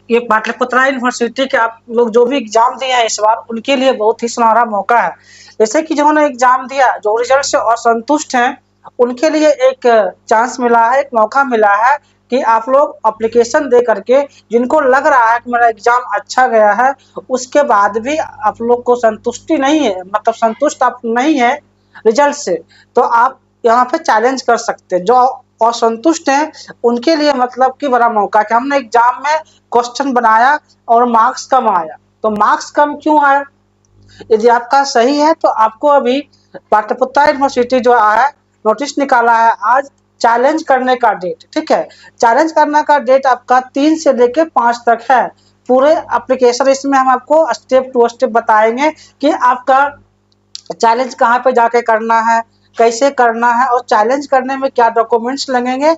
ये पाटलिपुत्रा यूनिवर्सिटी के आप लोग जो भी एग्जाम दिए हैं इस बार, उनके लिए बहुत ही सुनहरा मौका है। जैसे कि जिन्होंने एग्जाम दिया, जो रिजल्ट से असंतुष्ट हैं, उनके लिए एक चांस मिला है, एक मौका मिला है कि आप लोग एप्लीकेशन दे करके, जिनको लग रहा है कि मेरा एग्जाम अच्छा गया है, उसके बाद भी आप लोग को संतुष्टि नहीं है, मतलब संतुष्ट आप नहीं है रिजल्ट से, तो आप यहाँ पे चैलेंज कर सकते हैं। जो असंतुष्ट हैं उनके लिए मतलब कि बड़ा मौका है कि हमने एग्जाम में क्वेश्चन बनाया और मार्क्स कम आया। तो मार्क्स कम क्यों आया? यदि आपका सही है तो आपको अभी पाटलिपुत्रा यूनिवर्सिटी जो है नोटिस निकाला है आज, चैलेंज करने का डेट, ठीक है। चैलेंज करने का डेट आपका 3 से लेके 5 तक है। पूरे एप्लीकेशन इसमें हम आपको स्टेप टू स्टेप बताएंगे कि आपका चैलेंज कहाँ पे जाके करना है, कैसे करना है, और चैलेंज करने में क्या डॉक्यूमेंट्स लगेंगे,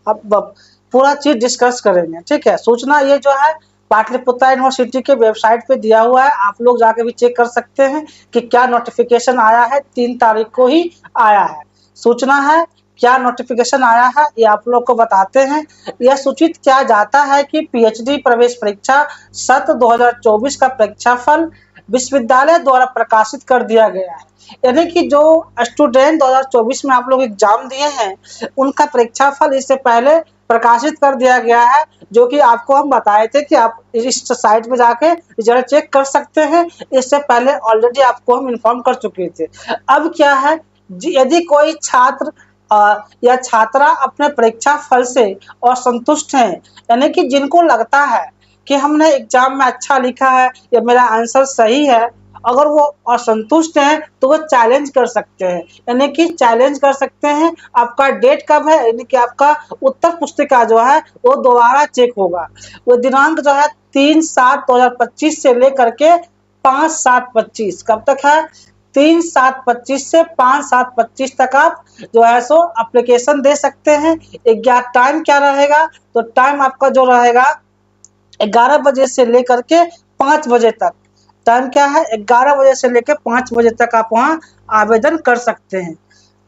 अब पूरा चीज डिस्कस करेंगे, ठीक है। सूचना ये जो है पाटलिपुत्रा यूनिवर्सिटी के वेबसाइट पे दिया हुआ है, आप लोग जाके भी चेक कर सकते हैं कि क्या नोटिफिकेशन आया है। 3 तारीख को ही आया है सूचना है। क्या नोटिफिकेशन आया है ये आप लोग को बताते हैं। यह सूचित किया जाता है कि पीएचडी प्रवेश परीक्षा सत्र 2024 का परीक्षाफल विश्वविद्यालय द्वारा प्रकाशित कर दिया गया है। यानी कि जो स्टूडेंट 2024 में आप लोग एग्जाम दिए हैं, उनका परीक्षाफल इससे पहले प्रकाशित कर दिया गया है, जो कि आपको हम बताए थे कि आप इस साइट पे जाके रिजल्ट चेक कर सकते हैं। इससे पहले ऑलरेडी आपको हम इन्फॉर्म कर चुके थे। अब क्या है, यदि कोई छात्र या छात्रा अपने परीक्षा फल से असंतुष्ट हैं, यानी कि जिनको लगता है कि हमने एग्जाम में अच्छा लिखा है या मेरा आंसर सही है, अगर वो असंतुष्ट हैं तो वो चैलेंज कर सकते हैं। यानी कि चैलेंज कर सकते हैं। आपका डेट कब है, यानी कि आपका उत्तर पुस्तिका जो है वो दोबारा चेक होगा। वो दिनांक जो है 3/7/2025 से लेकर के 5/7/25 कब तक है, 3/7/25 से 5/7/25 तक आप जो है सो एप्लीकेशन दे सकते हैं। टाइम क्या रहेगा, तो टाइम आपका जो रहेगा 11 बजे से लेकर के 5 बजे तक। टाइम क्या है, 11 बजे से लेकर 5 बजे तक आप वहाँ आवेदन कर सकते हैं।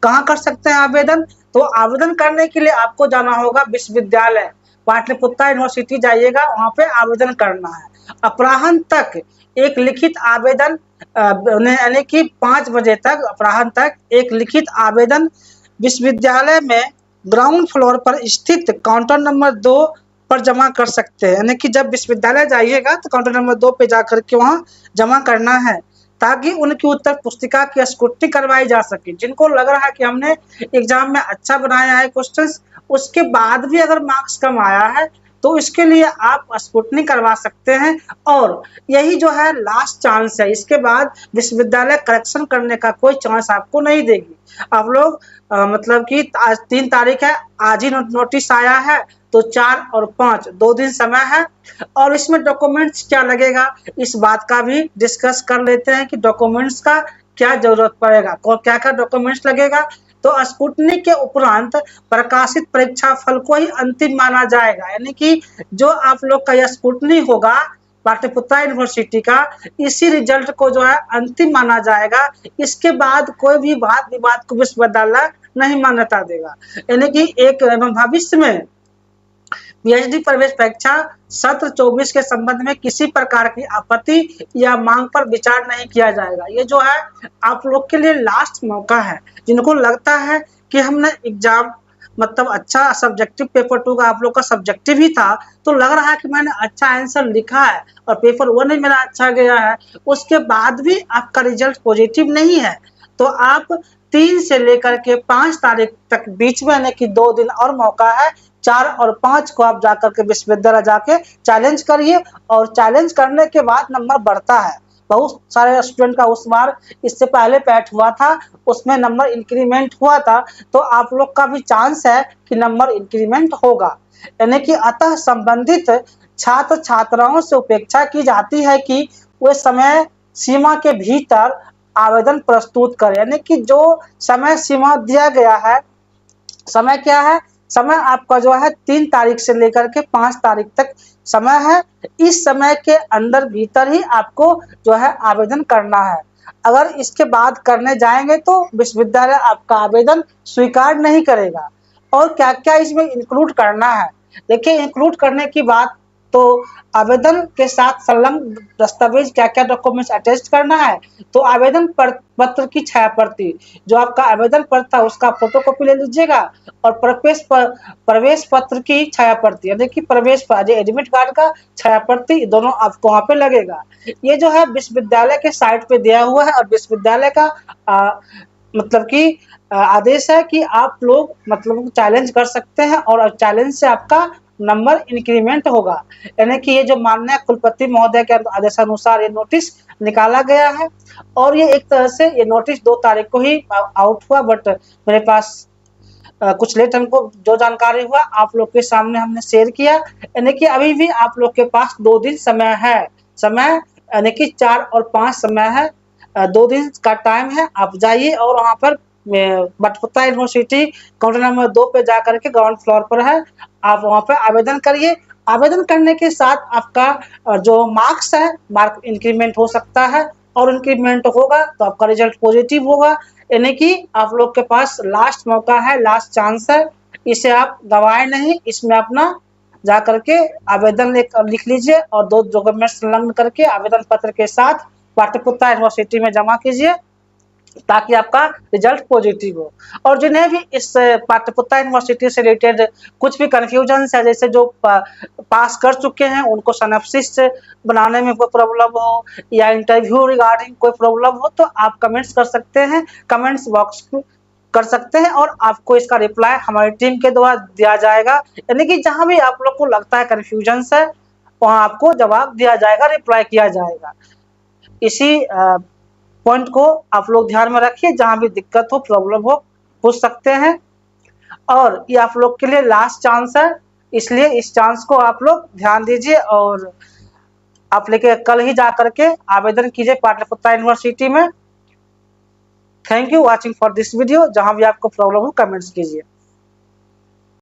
कहाँ कर सकते हैं आवेदन? तो आवेदन करने के लिए आपको जाना होगा विश्वविद्यालय, पाटलिपुत्रा यूनिवर्सिटी जाइएगा, वहाँ पे आवेदन करना है। अपराह्न तक एक लिखित आवेदन, यानी कि 5 बजे तक अपराह्न तक एक लिखित आवेदन विश्वविद्यालय में ग्राउंड फ्लोर पर स्थित काउंटर नंबर 2 पर जमा कर सकते हैं। यानी कि जब विश्वविद्यालय जाइएगा तो काउंटर नंबर 2 पे जाकर के वहाँ जमा करना है, ताकि उनकी उत्तर पुस्तिका की स्क्रूटनी करवाई जा सके। जिनको लग रहा है कि हमने एग्जाम में अच्छा बनाया है क्वेश्चंस, उसके बाद भी अगर मार्क्स कम आया है, तो इसके लिए आप स्क्रूटनी करवा सकते हैं। और यही जो है लास्ट चांस है, इसके बाद विश्वविद्यालय करेक्शन करने का कोई चांस आपको नहीं देगी। आप लोग मतलब कि आज 3 तारीख है, आज ही नोटिस आया है, तो 4 और 5 2 दिन समय है। और इसमें डॉक्यूमेंट्स क्या लगेगा, इस बात का भी डिस्कस कर लेते हैं कि डॉक्यूमेंट्स का क्या जरूरत पड़ेगा, क्या क्या डॉक्यूमेंट्स लगेगा। तो स्क्रूटनी के उपरांत प्रकाशित परीक्षा फल को ही अंतिम माना जाएगा। यानी कि जो आप लोग का यह स्क्रूटनी होगा पाटलिपुत्रा यूनिवर्सिटी का, इसी रिजल्ट को जो है अंतिम माना जाएगा। इसके बाद कोई भी वाद विवाद को विश्वविद्यालय नहीं मान्यता देगा। यानी कि एक भविष्य में पीएचडी प्रवेश परीक्षा सत्र 24 के संबंध में किसी प्रकार की आपत्ति या मांग पर विचार नहीं किया जाएगा। ये जो है आप लोग के लिए लास्ट मौका है। जिनको लगता है कि हमने एग्जाम मतलब अच्छा सब्जेक्टिव पेपर 2 का आप लोग का सब्जेक्टिव ही था, तो लग रहा है कि मैंने अच्छा आंसर लिखा है और पेपर 1 ही मेरा अच्छा गया है, उसके बाद भी आपका रिजल्ट पॉजिटिव नहीं है, तो आप 3 से लेकर के 5 तारीख तक बीच में, यानी कि 2 दिन और मौका है। 4 और 5 को आप जाकर के विश्वविद्यालय जाके चैलेंज करिए, और चैलेंज करने के बाद नंबर बढ़ता है। बहुत सारे स्टूडेंट का उस बार इससे पहले बैच हुआ था, उसमें नंबर इंक्रीमेंट हुआ था, तो आप लोग का भी चांस है कि नंबर इंक्रीमेंट होगा। यानी कि अतः संबंधित छात्र छात्राओं से अपेक्षा की जाती है कि वे समय सीमा के भीतर आवेदन प्रस्तुत करें। यानी कि जो समय सीमा दिया गया है, समय क्या है, समय आपका जो है 3 तारीख से लेकर के 5 तारीख तक समय है। इस समय के अंदर भीतर ही आपको जो है आवेदन करना है। अगर इसके बाद करने जाएंगे तो विश्वविद्यालय आपका आवेदन स्वीकार नहीं करेगा। और क्या क्या इसमें इंक्लूड करना है, देखिए इंक्लूड करने की बात तो आवेदन के साथ संलग्न दस्तावेज क्या-क्या डॉक्यूमेंट्स अटैच करना है, तो आवेदन पत्र की छाया प्रति, जो आपका आवेदन पत्र था उसका फोटोकॉपी ले लीजिएगा और प्रवेश पत्र की छाया प्रति यानी कि प्रवेश एडमिट कार्ड का छाया प्रति दोनों आपको वहाँ पे लगेगा। ये जो है विश्वविद्यालय के साइट पे दिया हुआ है और विश्वविद्यालय का मतलब कि आदेश है कि आप लोग मतलब चैलेंज कर सकते हैं और चैलेंज से आपका नंबर इंक्रीमेंट होगा। यानी कि ये जो माननीय कुलपति महोदय के आदेशानुसार ये नोटिस निकाला गया है और ये एक तरह से ये नोटिस 2 तारीख को ही आउट हुआ, बट मेरे पास कुछ लेट हमको जो जानकारी हुआ आप लोग के सामने हमने शेयर किया। यानी कि अभी भी आप लोग के पास 2 दिन समय है, यानी कि 4 और 5 समय है, 2 दिन का टाइम है। आप जाइए और वहाँ पर बटपुता यूनिवर्सिटी काउंटर नंबर 2 पे जा करके ग्राउंड फ्लोर पर है, आप वहाँ पे आवेदन करिए। आवेदन करने के साथ आपका जो मार्क्स है, मार्क इंक्रीमेंट हो सकता है और इंक्रीमेंट होगा तो आपका रिजल्ट पॉजिटिव होगा। यानी कि आप लोग के पास लास्ट मौका है, लास्ट चांस है, इसे आप गंवाएं नहीं। इसमें अपना जा करके आवेदन लिख लीजिए और 2 डॉक्यूमेंट संलग्न करके आवेदन पत्र के साथ पाटलिपुत्रा यूनिवर्सिटी में जमा कीजिए ताकि आपका रिजल्ट पॉजिटिव हो। और जिन्हें भी इस पाटलिपुत्रा यूनिवर्सिटी से रिलेटेड कुछ भी कंफ्यूजन है, जैसे जो पास कर चुके हैं उनको सिनॉप्सिस बनाने में कोई प्रॉब्लम हो या इंटरव्यू रिगार्डिंग कोई प्रॉब्लम हो, तो आप कमेंट्स कर सकते हैं, कमेंट्स बॉक्स कर सकते हैं और आपको इसका रिप्लाई हमारी टीम के द्वारा दिया जाएगा। यानी कि जहां भी आप लोग को लगता है कंफ्यूजन है वहां आपको जवाब दिया जाएगा, रिप्लाई किया जाएगा। इसी पॉइंट को आप लोग ध्यान में रखिए, जहां भी दिक्कत हो प्रॉब्लम हो पूछ सकते हैं और ये आप लोग के लिए लास्ट चांस है, इसलिए इस चांस को आप लोग ध्यान दीजिए और आप लेके कल ही जा करके आवेदन कीजिए पाटलिपुत्रा यूनिवर्सिटी में। Thank you watching for this video. जहां भी आपको प्रॉब्लम हो कमेंट्स कीजिए।